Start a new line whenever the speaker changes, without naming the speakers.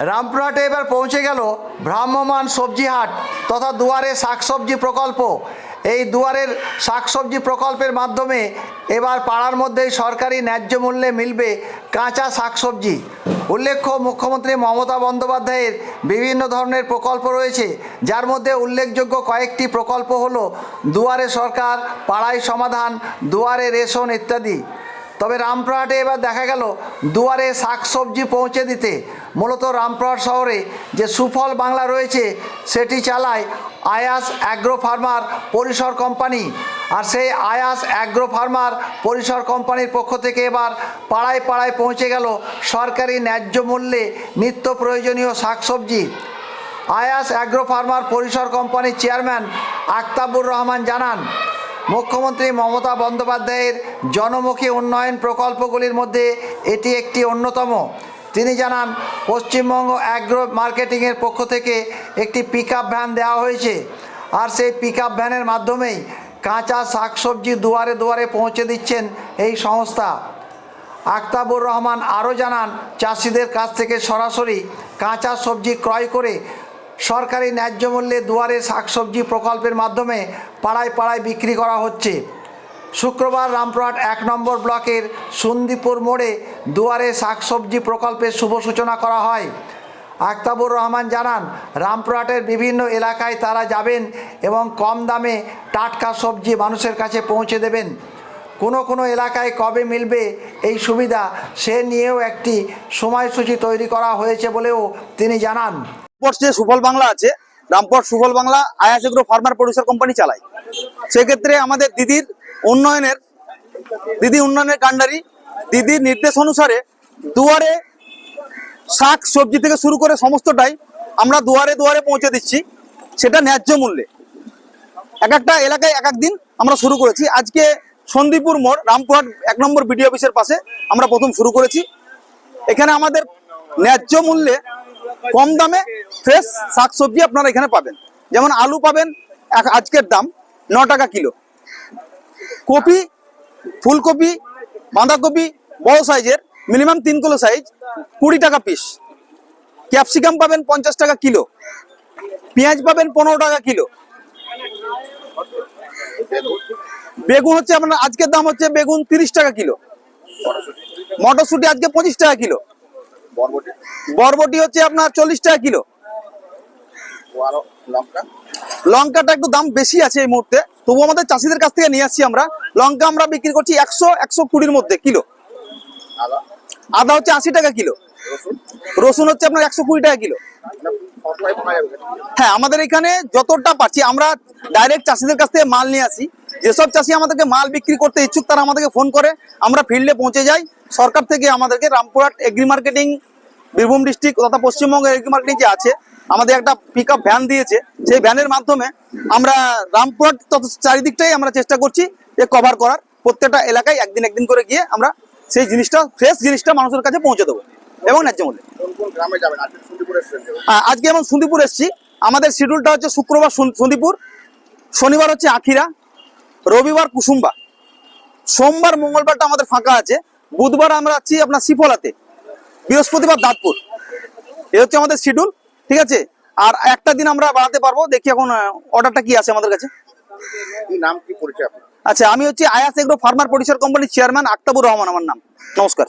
রামপুরহাটে এবার পৌঁছে গেল ভ্রাম্যমাণ সবজি হাট তথা দুয়ারে শাকসবজি প্রকল্প। এই দুয়ারের শাকসবজি প্রকল্পের মাধ্যমে এবার পাড়ার মধ্যেই সরকারি ন্যায্য মূল্যে মিলবে কাঁচা শাকসবজি। উল্লেখ্য, মুখ্যমন্ত্রী মমতা বন্দ্যোপাধ্যায়ের বিভিন্ন ধরনের প্রকল্প রয়েছে, যার মধ্যে উল্লেখযোগ্য কয়েকটি প্রকল্প হলো দুয়ারে সরকার, পাড়ায় সমাধান, দুয়ারে রেশন ইত্যাদি। তবে রামপুরহাটে এবার দেখা গেল দুয়ারে শাকসবজি পৌঁছে দিতে মূলত রামপুরহাট শহরে যে সুফল বাংলা রয়েছে সেটি চালায় আয়াস অ্যাগ্রো ফার্মার পরিসর কোম্পানি। আর সেই আয়াস অ্যাগ্রো ফার্মার পরিসর কোম্পানির পক্ষ থেকে এবার পাড়ায় পাড়ায় পৌঁছে গেল সরকারি ন্যায্য মূল্যে নিত্য প্রয়োজনীয় শাকসবজি। আয়াস অ্যাগ্রো ফার্মার পরিসর কোম্পানির চেয়ারম্যান আক্তাবুর রহমান জানান, মুখ্যমন্ত্রী মমতা বন্দ্যোপাধ্যায়ের জনমুখী উন্নয়ন প্রকল্পগুলির মধ্যে এটি একটি অন্যতম। তিনি জানান, পশ্চিমবঙ্গ অ্যাগ্রো মার্কেটিংয়ের পক্ষ থেকে একটি পিকআপ ভ্যান দেওয়া হয়েছে, আর সেই পিকআপ ভ্যানের মাধ্যমেই কাঁচা শাকসবজি দুয়ারে দুয়ারে পৌঁছে দিচ্ছেন এই সংস্থা। আক্তাবুর রহমান আরও জানান, চাষিদের কাছ থেকে সরাসরি কাঁচা সবজি ক্রয় করে সরকারি ন্যায্য মূল্যে দুয়ারে শাকসবজি প্রকল্পের মাধ্যমে পাড়ায় পাড়ায় বিক্রি করা হচ্ছে। শুক্রবার রামপুরহাট ১ নম্বর ব্লকের সন্দীপুর মোড়ে দুয়ারে শাকসবজি প্রকল্পের শুভ সূচনা করা হয়। আক্তাবুর রহমান জানান, রামপুরহাটের বিভিন্ন এলাকায় তারা যাবেন এবং কম দামে টাটকা সবজি মানুষের কাছে পৌঁছে দেবেন। কোনো এলাকায় কবে মিলবে এই সুবিধা সে নিয়েও একটি সময়সূচি তৈরি করা হয়েছে বলেও তিনি জানান।
যে সুফল বাংলা আছে, রামপুরহাট সুফল বাংলা আয়াস এগ্রো ফার্মার প্রডিউসার কোম্পানি চালায়। সেক্ষেত্রে আমাদের দিদির উন্নয়নের কাণ্ডারি দিদির নির্দেশ অনুসারে দুয়ারে শাক সবজি থেকে শুরু করে সমস্তটাই আমরা দুয়ারে দুয়ারে পৌঁছে দিচ্ছি, সেটা ন্যায্য মূল্যে। এক একটা এলাকায় এক এক দিন আমরা শুরু করেছি। আজকে সন্দীপুর মোড় রামপুরহাট ১ নম্বর বিডিও অফিসের পাশে আমরা প্রথম শুরু করেছি। এখানে আমাদের ন্যায্য মূল্যে কম দামে ফ্রেশ শাকসবজি আপনারা এখানে পাবেন। যেমন আলু পাবেন আজকের দাম ৯ টাকা কিলো, কপি, ফুলকপি, বাঁধাকপি বড় সাইজের মিনিমাম ৩ কিলো সাইজ ২০ টাকা পিস, ক্যাপসিকাম পাবেন ৫০ টাকা কিলো, পেঁয়াজ পাবেন ১৫ টাকা কিলো, বেগুন হচ্ছে আপনার আজকের দাম হচ্ছে বেগুন ৩০ টাকা কিলো, মটরশুঁটি আজকে ২৫ টাকা কিলো, বরবটি হচ্ছে আপনার ৪০ টাকা কিলো। লঙ্কাটা একটু দাম বেশি আছে এই মুহূর্তে, তবু আমাদের চাষিদের কাছ থেকে নিয়ে আসছি আমরা। লঙ্কা আমরা বিক্রি করছি ১০০-১২০ মধ্যে কিলো। আদা হচ্ছে ৮০ টাকা কিলো, রসুন হচ্ছে আপনার ১২০ টাকা কিলো। হ্যাঁ, আমাদের এখানে যতটা পাচ্ছি আমরা ডাইরেক্ট চাষিদের কাছ থেকে মাল নিয়ে আসি। যেসব চাষি আমাদেরকে মাল বিক্রি করতে ইচ্ছুক তারা আমাদেরকে ফোন করে, আমরা ফিল্ডে পৌঁছে যাই। সরকার থেকে আমাদেরকে Rampurhat agri marketing, Birbhum district তথা পশ্চিমবঙ্গের এগ্রি মার্কেটিং যে আছে, আমাদের একটা পিকআপ ভ্যান দিয়েছে। সেই ভ্যানের মাধ্যমে আমরা রামপুরহাট তথা চারিদিকটাই আমরা চেষ্টা করছি যে কভার করার, প্রত্যেকটা এলাকায় একদিন করে গিয়ে আমরা সেই জিনিসটা, ফ্রেশ জিনিসটা মানুষের কাছে পৌঁছে দেবো এবং ন্যায্য মূল্যে। আজকে যেমন সন্দীপুর এসেছি, আমাদের শিডিউলটা হচ্ছে শুক্রবার সন্দীপুর, শনিবার হচ্ছে আখিরা, রবিবার কুসুম্বা, সোমবার মঙ্গলবারটা আমাদের ফাঁকা আছে, বুধবার আমরা আছি আপনার শিফলাতে, বৃহস্পতিবার দাঁতপুর। এই হচ্ছে আমাদের শিডিউল, ঠিক আছে। আর একটা দিন আমরা বাড়াতে পারবো, দেখি এখন অর্ডারটা কি আছে আমাদের কাছে।
নাম কি পরিচয় আপনার?
আচ্ছা, আমি হচ্ছে আয়াস এগ্রো ফার্মার প্রডিউসার কোম্পানির চেয়ারম্যান আক্তাবুর রহমান আমার নাম। নমস্কার।